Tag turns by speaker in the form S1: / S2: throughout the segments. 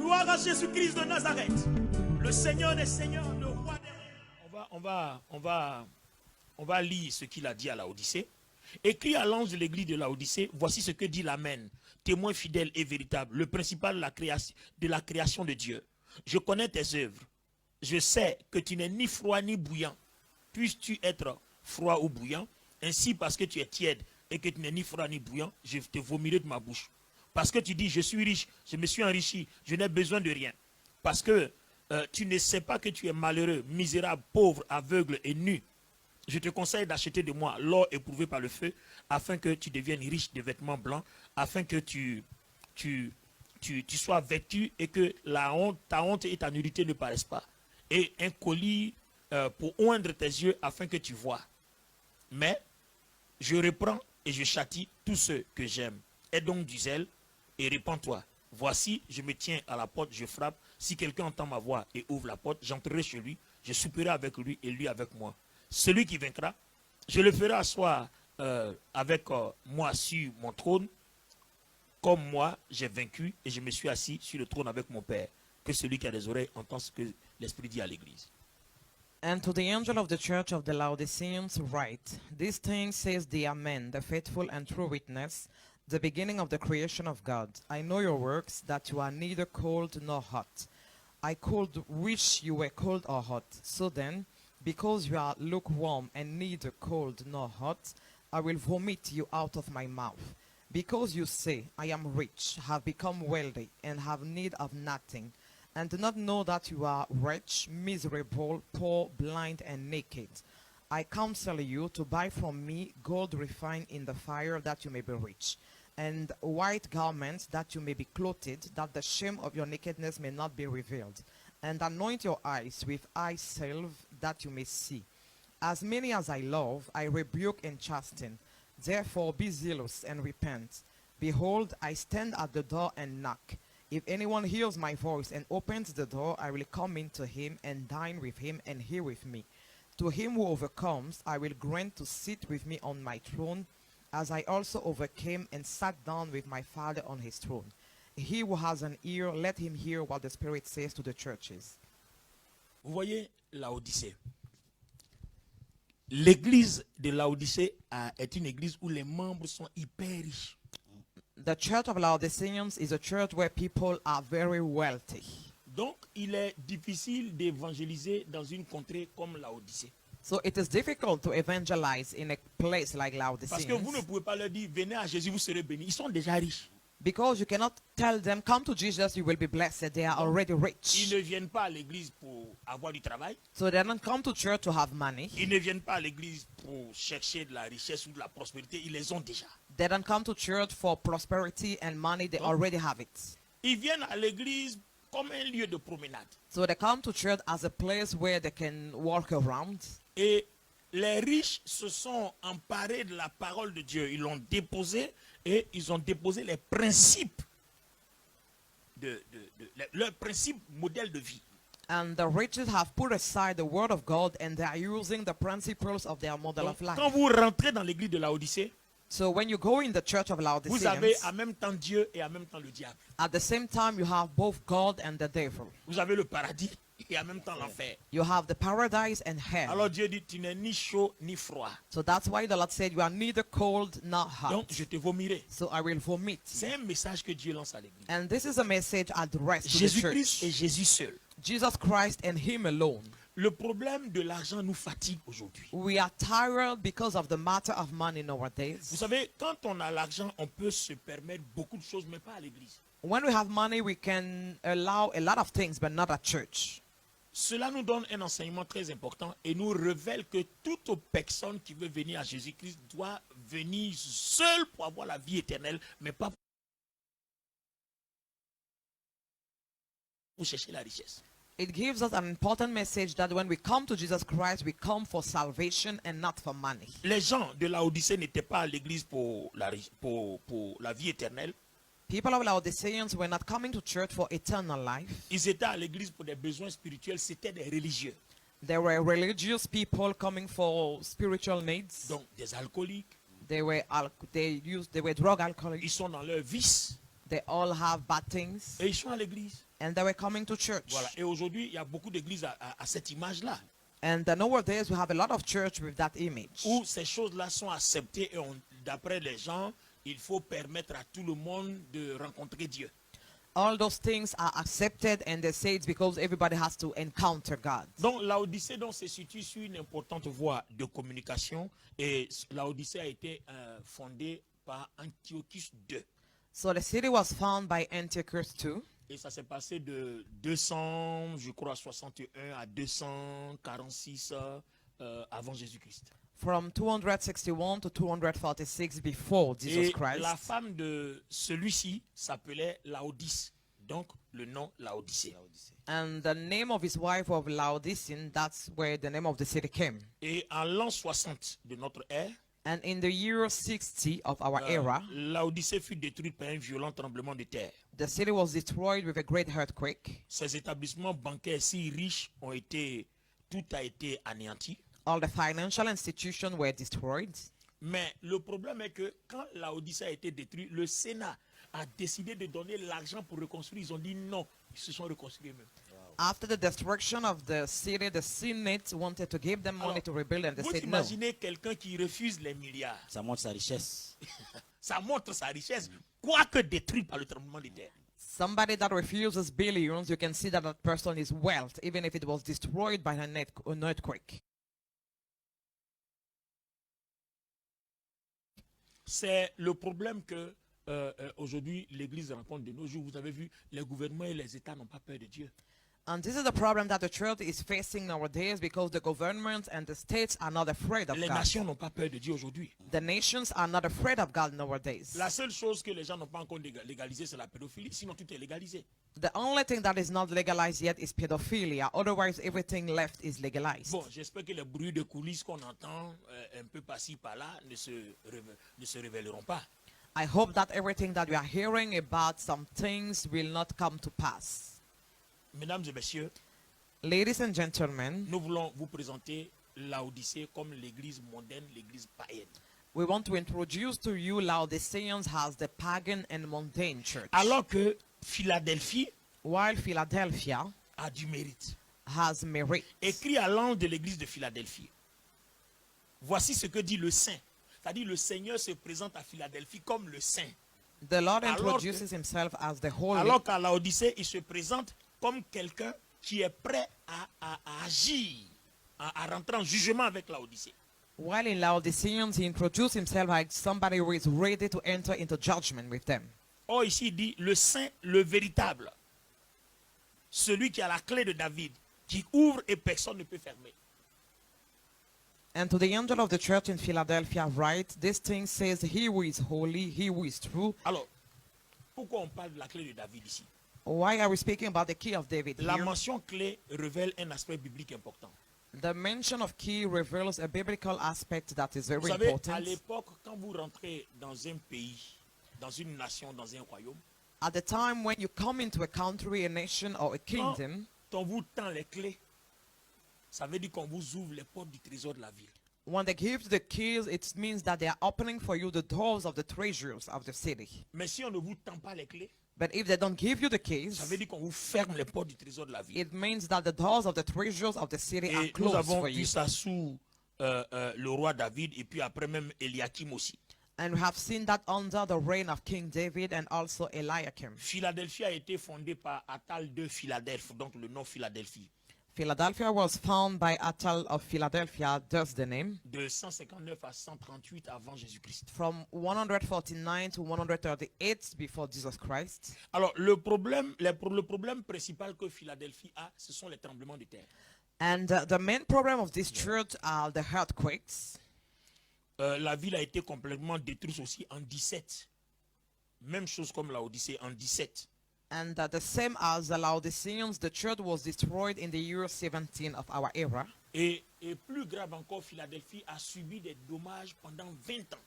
S1: Gloire à Jésus-Christ de Nazareth. Le Seigneur des Seigneurs, le Roi des Rois. On va lire ce qu'il a dit à Laodicée. Écrit à l'ange de l'église de Laodicée, voici ce que dit l'Amen, témoin fidèle et véritable, le principal de la création de Dieu. Je connais tes œuvres. Je sais que tu n'es ni froid ni bouillant. Puisses-tu être froid ou bouillant? Ainsi, parce que tu es tiède et que tu n'es ni froid ni bouillant, je te vomirai de ma bouche. Parce que tu dis, je suis riche, je me suis enrichi, je n'ai besoin de rien. Parce que tu ne sais pas que tu es malheureux, misérable, pauvre, aveugle et nu. Je te conseille d'acheter de moi l'or éprouvé par le feu, afin que tu deviennes riche de vêtements blancs, afin que tu sois vêtu et que ta honte et ta nudité ne paraissent pas. Et un colis pour oindre tes yeux afin que tu vois. Mais je reprends et je châtie tous ceux que j'aime. Aie donc du zèle et répands-toi. Voici, je me tiens à la porte, je frappe. Si quelqu'un entend ma voix et ouvre la porte, j'entrerai chez lui, je souperai avec lui et lui avec moi. Celui qui vaincra, je le ferai asseoir avec moi sur mon trône, comme moi j'ai vaincu et je me suis assis sur le trône avec mon Père. Que celui qui a des oreilles entende ce que l'Esprit dit à l'Église.
S2: And to the angel of the church of the Laodiceans write, These things says the Amen, the faithful and true witness, the beginning of the creation of God. I know your works, that you are neither cold nor hot. I could wish you were cold or hot. So then, because you are lukewarm and neither cold nor hot, I will vomit you out of my mouth. Because you say, I am rich, have become wealthy, and have need of nothing, and do not know that you are wretched, miserable, poor, blind, and naked. I counsel you to buy from me gold refined in the fire, that you may be rich, and white garments, that you may be clothed, that the shame of your nakedness may not be revealed. And anoint your eyes with eye salve, that you may see. As many as I love, I rebuke and chasten. Therefore be zealous and repent. Behold, I stand at the door and knock. If anyone hears my voice and opens the door, I will come into him and dine with him and he with me. To him who overcomes, I will grant to sit with me on my throne, as I also overcame and sat down with my Father on his throne. He who has an ear, let him hear what the Spirit says to the churches.
S1: Vous voyez Laodicée. L'église de Laodicée est une église où les membres sont hyper riches.
S2: The church of Laodiceans is a church where people are very wealthy.
S1: Donc, il est difficile d'évangéliser dans une contrée comme Laodicée.
S2: So it is difficult to evangelize in a place like
S1: Parce que vous ne
S2: Laodiceans,
S1: pouvez pas leur dire, venez à Jésus, vous serez bénis. Ils sont déjà riches.
S2: because you cannot tell them, come to Jesus, you will be blessed. They are already
S1: Ils
S2: rich.
S1: ne viennent pas à l'église pour avoir du travail.
S2: So they don't come to church to have money.
S1: Ils ne viennent pas à l'église pour chercher de la richesse ou de la prospérité. Ils les ont déjà.
S2: They don't come to church for prosperity and money. They already have it.
S1: Ils viennent à l'église comme un lieu de promenade.
S2: So they come to church as a place where they can walk around.
S1: Et les riches se sont emparés de la parole de Dieu. Ils l'ont déposée et ils ont déposé les principes leurs principes modèles de vie.
S2: And the riches have put aside the word of God and they are using the principles of their model
S1: Donc,
S2: of life.
S1: quand vous rentrez dans l'église de Laodicée,
S2: So when you go in the church of
S1: vous avez
S2: Laodiceans,
S1: en même temps Dieu et en même temps le diable.
S2: at the same time you have both God and the devil.
S1: Vous avez le paradis et en même temps l'enfer.
S2: You have the paradise and hell.
S1: Alors Dieu dit, tu n'es ni chaud ni froid.
S2: So that's why the Lord said, you are neither cold nor
S1: Donc
S2: hot.
S1: je te vomirai.
S2: So I will vomit you.
S1: C'est un message que Dieu lance à l'église.
S2: And this is a message addressed to the
S1: Jésus-Christ et
S2: church.
S1: Jésus seul.
S2: Jesus Christ and Him alone.
S1: Le problème de l'argent nous fatigue aujourd'hui.
S2: We are tired because of the matter of money
S1: Vous
S2: nowadays.
S1: savez, quand on a l'argent, on peut se permettre beaucoup de choses, mais pas à l'église.
S2: When we have money, we can allow a lot of things, but not at church.
S1: Cela nous donne un enseignement très important et nous révèle que toute personne qui veut venir à Jésus-Christ doit venir seule pour avoir la vie éternelle, mais pas pour chercher la richesse.
S2: It gives us an important message that when we come to Jesus Christ, we come for salvation and not for money.
S1: Les gens de Laodicée n'étaient pas à l'église pour la vie éternelle.
S2: People of Laodiceans were not coming to church for eternal life.
S1: Ils étaient à l'église pour des besoins spirituels, c'était des religieux.
S2: There were religious people coming for spiritual needs.
S1: Donc des alcooliques,
S2: They were drug
S1: ils
S2: alcoholics.
S1: sont dans leur vice
S2: They all have bad things.
S1: et ils sont à l'église.
S2: And they were coming to church.
S1: Voilà. Et aujourd'hui, il y a beaucoup d'églises à cette image-là,
S2: And nowadays we have a lot of church with that image.
S1: où ces choses-là sont acceptées et d'après les gens, il faut permettre à tout le monde de rencontrer Dieu.
S2: All those things are accepted, and they say it's because everybody has to encounter God.
S1: Donc l'Odyssée se situe sur une importante voie de communication et l'Odyssée a été fondée par Antiochus II.
S2: So the city was found by Antiochus II.
S1: Et ça s'est passé de 200, je crois, 61 à 246 avant Jésus-Christ.
S2: From 261 to 246 before Jesus
S1: Et
S2: Christ.
S1: la femme de celui-ci s'appelait Laodice, donc le nom Laodicée.
S2: And the name of his wife of Laodicean, that's where the name of the city came.
S1: Et en l'an 60 de notre ère,
S2: And in the year 60 of our era,
S1: Laodicée fut détruite par un violent tremblement de terre.
S2: the city was destroyed with a great earthquake.
S1: Ces établissements bancaires si riches tout a été anéanti.
S2: All the financial institutions were destroyed.
S1: Mais le problème est que quand Laodicée a été détruite, le Sénat a décidé de donner l'argent pour reconstruire. Ils ont dit non, ils se sont reconstruits eux-mêmes.
S2: After the destruction of the city, the Senate wanted to give them money
S1: Alors,
S2: to rebuild, and they
S1: vous
S2: said no.
S1: imaginez quelqu'un qui refuse les milliards.
S3: Ça montre sa richesse.
S1: Ça montre sa richesse, quoique détruite par le tremblement de terre.
S2: Somebody that refuses billions, you can see that that person is wealth, even if it was destroyed by an earthquake.
S1: C'est le problème que aujourd'hui l'Église rencontre de nos jours. Vous avez vu, les gouvernements et les États n'ont pas peur de Dieu.
S2: And this is the problem that the church is facing nowadays, because the government and the states are not afraid of
S1: Les
S2: God.
S1: nations n'ont pas peur de Dieu aujourd'hui.
S2: The nations are not afraid of God nowadays.
S1: La seule chose que les gens n'ont pas encore légalisée, c'est la pédophilie. Sinon, tout est légalisé.
S2: The only thing that is not legalized yet is pedophilia. Otherwise, everything left is legalized.
S1: Bon, j'espère que les bruits de coulisses qu'on entend un peu par-ci, par-là ne se révéleront pas.
S2: I hope that everything that we are hearing about some things will not come to pass.
S1: Mesdames et messieurs,
S2: Ladies and gentlemen,
S1: nous voulons vous présenter Laodicée comme l'église mondaine, l'église païenne.
S2: we want to introduce to you Laodiceans as the pagan and mundane church,
S1: Alors que Philadelphie
S2: while Philadelphia
S1: a du mérite.
S2: has merit.
S1: Écrit à l'ange de l'église de Philadelphie. Voici ce que dit le saint. C'est-à-dire le Seigneur se présente à Philadelphie comme le saint.
S2: The Lord
S1: Alors
S2: introduces himself as the holy,
S1: Alors qu'à Laodicée, il se présente comme quelqu'un qui est prêt à agir, à rentrer en jugement avec Laodicée.
S2: while in Laodiceans he introduced himself like somebody who is ready to enter into judgment with them.
S1: Or ici il dit le saint, le véritable, celui qui a la clé de David, qui ouvre et personne ne peut fermer.
S2: And to the angel of the church in Philadelphia write, this thing says, he who is holy, he who is true.
S1: Alors, pourquoi on parle de la clé de David ici?
S2: Why are we speaking about the key of David
S1: La
S2: here?
S1: mention clé révèle un aspect biblique important.
S2: The mention of key reveals a biblical aspect that is
S1: Vous
S2: very
S1: savez, à
S2: important.
S1: l'époque, quand vous rentrez dans un pays, dans une nation, dans un royaume,
S2: At the time when you come into a country, a nation, or a
S1: quand
S2: kingdom,
S1: on vous tend les clés, ça veut dire qu'on vous ouvre les portes du trésor de la ville.
S2: when they give you the keys, it means that they are opening for you the doors of the treasures of the city.
S1: Mais si on ne vous tend pas les clés,
S2: But if they don't give you the
S1: ça
S2: keys,
S1: veut dire qu'on vous ferme les portes du trésor de la ville.
S2: it means that the doors of the treasures of the city are
S1: Et nous
S2: closed
S1: avons
S2: for
S1: vu
S2: you.
S1: ça sous le roi David et puis après même Eliakim aussi.
S2: And we have seen that under the reign of King David and also Eliakim.
S1: Philadelphie a été fondée par Atal de Philadelphe, donc le nom Philadelphie,
S2: Philadelphia was found by Atal of Philadelphia, thus the name,
S1: de 159 à 138 avant Jésus-Christ.
S2: from 149 to 138 before Jesus Christ.
S1: Alors le problème principal que Philadelphie a, ce sont les tremblements de terre.
S2: And the main problem of this church are the earthquakes.
S1: La ville a été complètement détruite aussi en 17. Même chose comme la Odyssée en 17.
S2: And the same as the Laodiceans, the church was destroyed in the year 17 of our era.
S1: Et plus grave encore, Philadelphie a subi des dommages pendant 20 ans.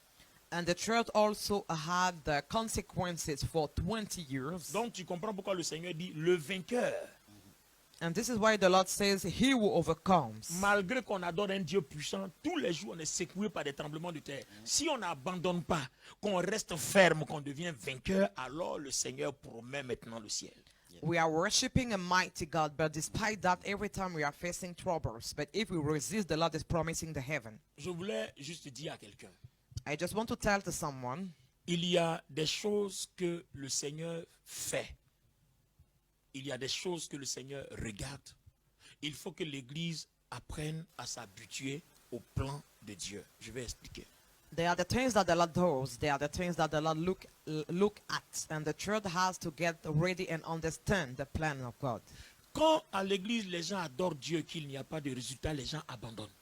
S2: And the church also had the consequences for 20 years.
S1: Donc tu comprends pourquoi le Seigneur dit le vainqueur.
S2: And this is why the Lord says, he who overcomes.
S1: Malgré qu'on adore un Dieu puissant, tous les jours on est secoué par des tremblements de terre. Si on n'abandonne pas, qu'on reste ferme, qu'on devient vainqueur, alors le Seigneur promet maintenant le ciel.
S2: We are worshiping a mighty God, but despite that, every time we are facing troubles. But if we resist, the Lord is promising the heaven.
S1: Je voulais juste dire à quelqu'un,
S2: I just want to tell to someone,
S1: il y a des choses que le Seigneur fait. Il y a des choses que le Seigneur regarde. Il faut que l'Église apprenne à s'habituer au plan de Dieu. Je vais expliquer.
S2: there are the things that the Lord does. There are the things that the Lord look at. And the church has to get ready and understand the plan of God.
S1: Quand à l'Église, les gens adorent Dieu, qu'il n'y a pas de résultat, les gens abandonnent.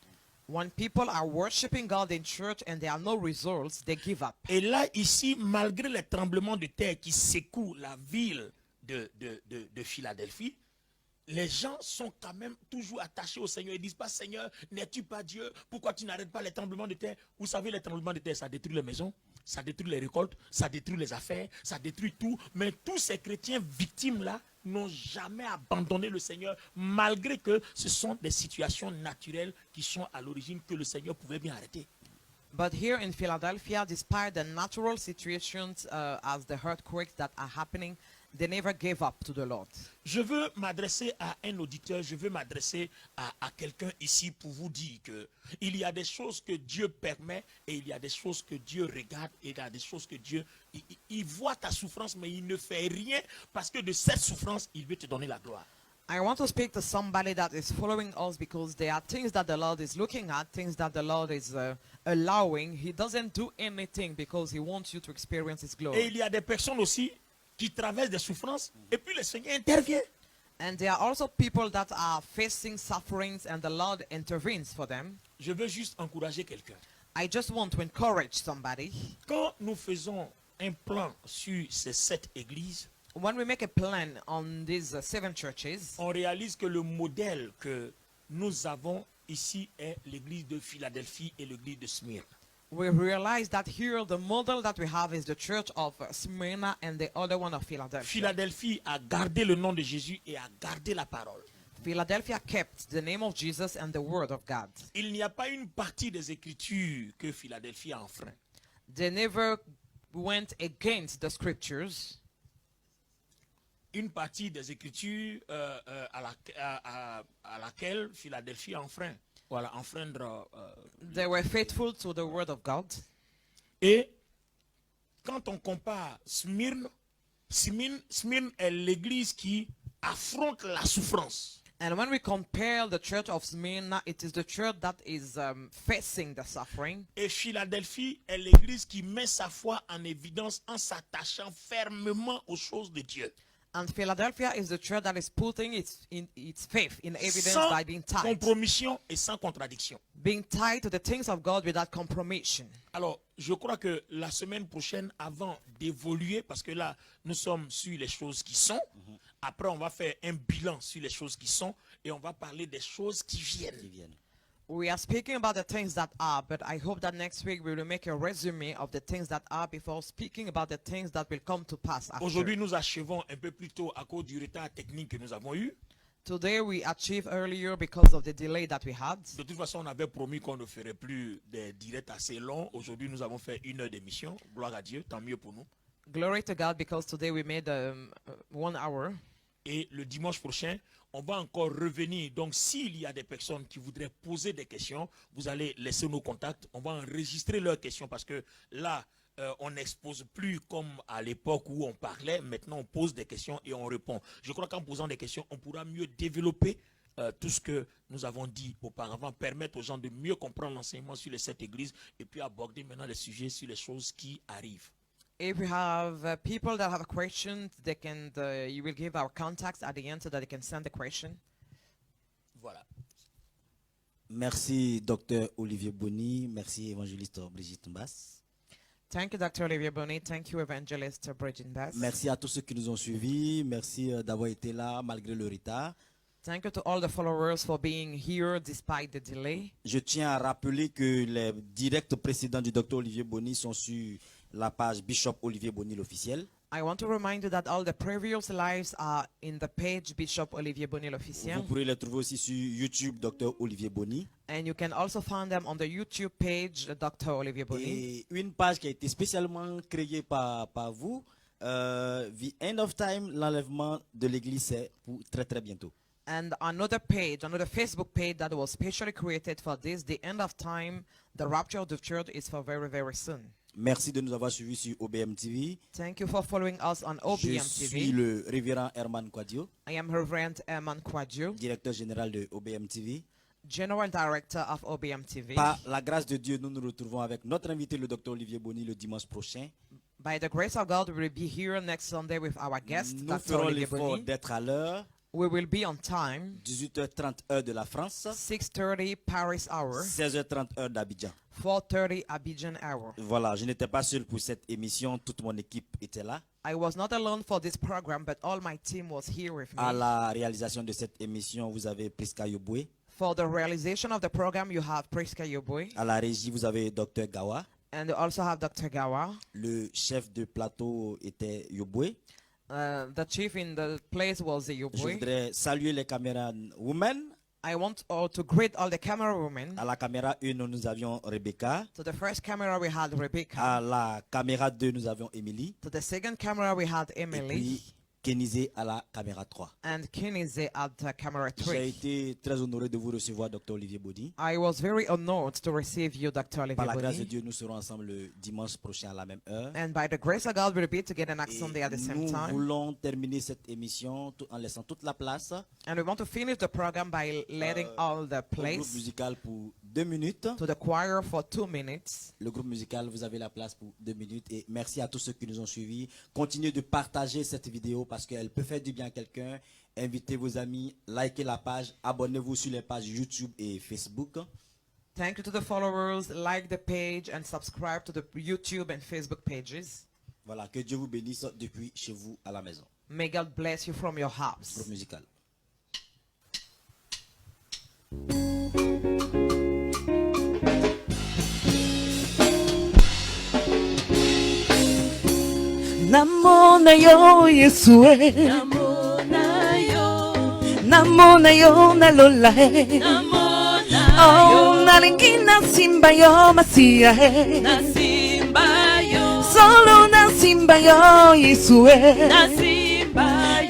S2: When people are worshiping God in church and there are no results, they give up.
S1: Et là, ici, malgré les tremblements de terre qui secouent la ville de Philadelphie, les gens sont quand même toujours attachés au Seigneur. Ils disent pas, Seigneur, n'es-tu pas Dieu? Pourquoi tu n'arrêtes pas les tremblements de terre? Vous savez, les tremblements de terre, ça détruit les maisons, ça détruit les récoltes, ça détruit les affaires, ça détruit tout. Mais tous ces chrétiens victimes-là n'ont jamais abandonné le Seigneur, malgré que ce sont des situations naturelles qui sont à l'origine que le Seigneur pouvait bien arrêter.
S2: But here in Philadelphia, despite the natural situations as the earthquakes that are happening, they never gave up to the Lord.
S1: Je veux m'adresser à un auditeur, je veux m'adresser à quelqu'un ici pour vous dire que il y a des choses que Dieu permet et il y a des choses que Dieu regarde et il y a des choses que Dieu, il voit ta souffrance mais il ne fait rien parce que de cette souffrance, il veut te donner la gloire.
S2: I want to speak to somebody that is following us because there are things that the Lord is looking at, things that the Lord is allowing. He doesn't do anything because he wants you to experience his
S1: Et
S2: glory.
S1: il y a des personnes aussi qui traversent des souffrances et puis le Seigneur intervient.
S2: And there are also people that are facing sufferings and the Lord intervenes for them.
S1: Je veux juste encourager quelqu'un.
S2: I just want to encourage somebody.
S1: Quand nous faisons un plan sur ces 7 églises,
S2: When we make a plan on these 7 churches,
S1: on réalise que le modèle que nous avons ici est l'église de Philadelphie et l'église de Smyrne.
S2: we realize that here the model that we have is the church of Smyrna and the other one of Philadelphia.
S1: Philadelphie a gardé le nom de Jésus et a gardé la parole.
S2: Philadelphia kept the name of Jesus and the word of God.
S1: Il n'y a pas une partie des Écritures que Philadelphie a enfreint.
S2: They never went against the scriptures.
S1: Une partie des Écritures à laquelle Philadelphie a enfreint. Voilà, enfreindre.
S2: They were faithful to the word of God.
S1: Et quand on compare Smyrne est l'église qui affronte la souffrance.
S2: And when we compare the church of Smyrna, it is the church that is facing the suffering.
S1: Et Philadelphie est l'église qui met sa foi en évidence en s'attachant fermement aux choses de Dieu.
S2: And Philadelphia is the church that is putting its faith in evidence
S1: Sans
S2: by being tied.
S1: compromission et sans contradiction.
S2: Being tied to the things of God without compromission.
S1: Alors, je crois que la semaine prochaine, avant d'évoluer, parce que là, nous sommes sur les choses qui sont, après on va faire un bilan sur les choses qui sont, et on va parler des choses qui viennent.
S2: We are speaking about the things that are, but I hope that next week we will make a resume of the things that are before speaking about the things that will come to pass after.
S1: Aujourd'hui, nous achevons un peu plus tôt à cause du retard technique que nous avons eu.
S2: Today we achieved earlier because of the delay that we had.
S1: De toute façon, on avait promis qu'on ne ferait plus des directs assez longs. Aujourd'hui, nous avons fait 1 heure d'émission. Gloire à Dieu, tant mieux pour nous.
S2: Glory to God because today we made 1 hour.
S1: Et le dimanche prochain, on va encore revenir. Donc, s'il y a des personnes qui voudraient poser des questions, vous allez laisser nos contacts. On va enregistrer leurs questions parce que là, on n'expose plus comme à l'époque où on parlait. Maintenant, on pose des questions et on répond. Je crois qu'en posant des questions, on pourra mieux développer tout ce que nous avons dit auparavant, permettre aux gens de mieux comprendre l'enseignement sur les 7 églises et puis aborder maintenant les sujets sur les choses qui arrivent.
S2: If we have people that have questions, they can. You will give our contacts at the end so that they can send the question.
S1: Voilà.
S3: Merci, Dr. Olivier Bonny. Merci, évangéliste Brigitte Mbass.
S2: Thank you, Dr. Olivier Bonny. Thank you, Evangelist Bridget Bass.
S3: Merci à tous ceux qui nous ont suivis. Merci d'avoir été là malgré le retard.
S2: Thank you to all the followers for being here despite the delay.
S3: Je tiens à rappeler que les directs précédents du Dr. Olivier Bonny sont sur la page Bishop Olivier Bonny l'officiel.
S2: I want to remind you that all the previous lives are in the page Bishop Olivier Bonny
S3: Vous
S2: l'officiel.
S3: pourrez les trouver aussi sur YouTube Dr. Olivier Bonny.
S2: And you can also find them on the YouTube page Dr. Olivier Bonny.
S3: Et une page qui a été spécialement créée par vous, The end of time, l'enlèvement de l'église, c'est pour très très bientôt.
S2: And another page, another Facebook page that was specially created for this, the end of time, the rapture of the church is for very, very soon.
S3: Merci de nous avoir suivis sur OBM TV.
S2: Thank you for following us on
S3: Je
S2: OBM
S3: suis
S2: TV.
S3: le révérend Herman Kwadjo,
S2: I am Reverend Herman Kwadjo,
S3: directeur général de OBM TV.
S2: General Director of OBM TV.
S3: Par la grâce de Dieu, nous nous retrouvons avec notre invité, le docteur Olivier Boni, le dimanche prochain.
S2: By the grace of God, we will be here next Sunday with our guest,
S3: Nous
S2: Dr.
S3: ferons
S2: Olivier
S3: l'effort
S2: Boni.
S3: d'être à l'heure,
S2: We will be on time,
S3: 18h30 heure de la France,
S2: 6:30 Paris hour,
S3: 16h30 heure d'Abidjan.
S2: 4:30 Abidjan hour.
S3: Voilà, je n'étais pas seul pour cette émission, toute mon équipe était là.
S2: I was not alone for this program, but all my team was here with
S3: À
S2: me.
S3: la réalisation de cette émission, vous avez Priska Yoboué.
S2: For the realization of the program, you have Priska Yoboué,
S3: À la régie, vous avez Dr Gawa.
S2: and you also have Dr. Gawa.
S3: Le chef de plateau était Yoboué.
S2: The chief in the place was
S3: Je
S2: Yoboué.
S3: voudrais saluer les caméras women.
S2: I want to greet all the camera women.
S3: À la caméra 1, nous avions Rebecca.
S2: To the first camera, we had Rebecca.
S3: À la caméra 2, nous avions Emily.
S2: To the second camera, we had
S3: Et
S2: Emily.
S3: puis Kenizé à la caméra 3.
S2: And Kinize at camera
S3: J'ai
S2: 3.
S3: été très honoré de vous recevoir, Dr Olivier Boni.
S2: I was very honored to receive you, Dr. Olivier
S3: Par la grâce de
S2: Boni.
S3: Dieu, nous serons ensemble le dimanche prochain à la même heure.
S2: And by the grace of God, we'll be together next
S3: Et
S2: Sunday at the same
S3: nous
S2: time.
S3: voulons terminer cette émission en laissant toute la place
S2: And we want to finish the program by letting all the
S3: au groupe
S2: place
S3: musical pour 2 minutes.
S2: to the choir for 2 minutes.
S3: Le groupe musical, vous avez la place pour 2 minutes. Et merci à tous ceux qui nous ont suivis. Continuez de partager cette vidéo parce qu'elle peut faire du bien à quelqu'un. Invitez vos amis, likez la page, abonnez-vous sur les pages YouTube et Facebook.
S2: Thank you to the followers. Like the page and subscribe to the YouTube and Facebook pages.
S3: Voilà, que Dieu vous bénisse depuis chez vous à la maison.
S2: May God bless you from your house.
S3: Groupe musical.
S4: Namona yo Yesue, namona yo nalola he, oh nalingina simba yo masia he, solo na simba yo Yesue,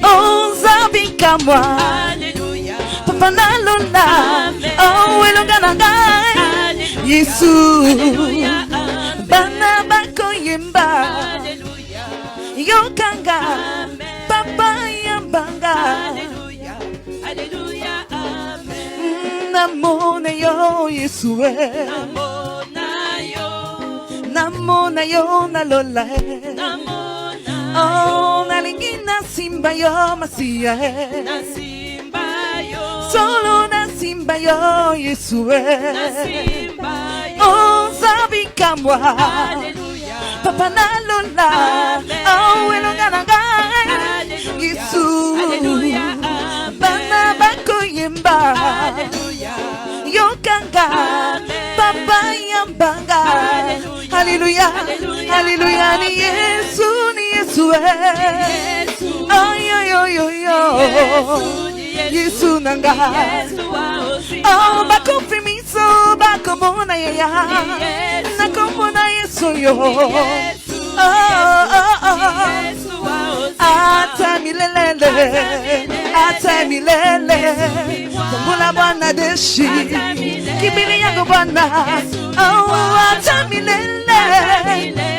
S4: oh zabika mwa, papa nalola, oh elonga nangai, Yesu, bana bako yemba. Yokanga, Papa Yambanga, Namona yo Yesue, Namona yo nalola, oh nalingina simba yo masia, solo na simba yo Yesue, oh zabika mwa. Papa nalola, oh elonga nangai, Yesu, bana bako yemba, yokanga, Papa yambanga, Hallelujah, Hallelujah, ni Yesu, oh yo, Yesu nanga, oh bako femiso, bako mona ya, nako mona Yesu yo. Atamilele, Kumbula Bwana deshi, kibili yangu Bwana, atamilele,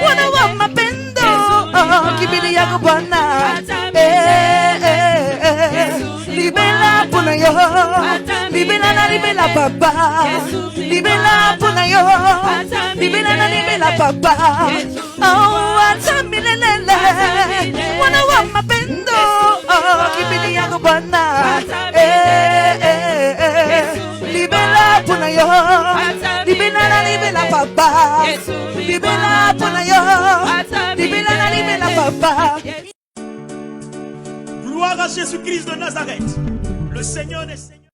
S4: wana wa mapendo, kibili yangu Bwana, libela puna yo, libela na libela papa, libela puna yo, libela na libela papa, atamilele, wana wa mapendo, kibili yangu Bwana, libela puna yo, libela na libela papa, libela puna yo, libela na libela papa.
S1: Gloire à Jésus-Christ de Nazareth, le Seigneur des Seigneurs.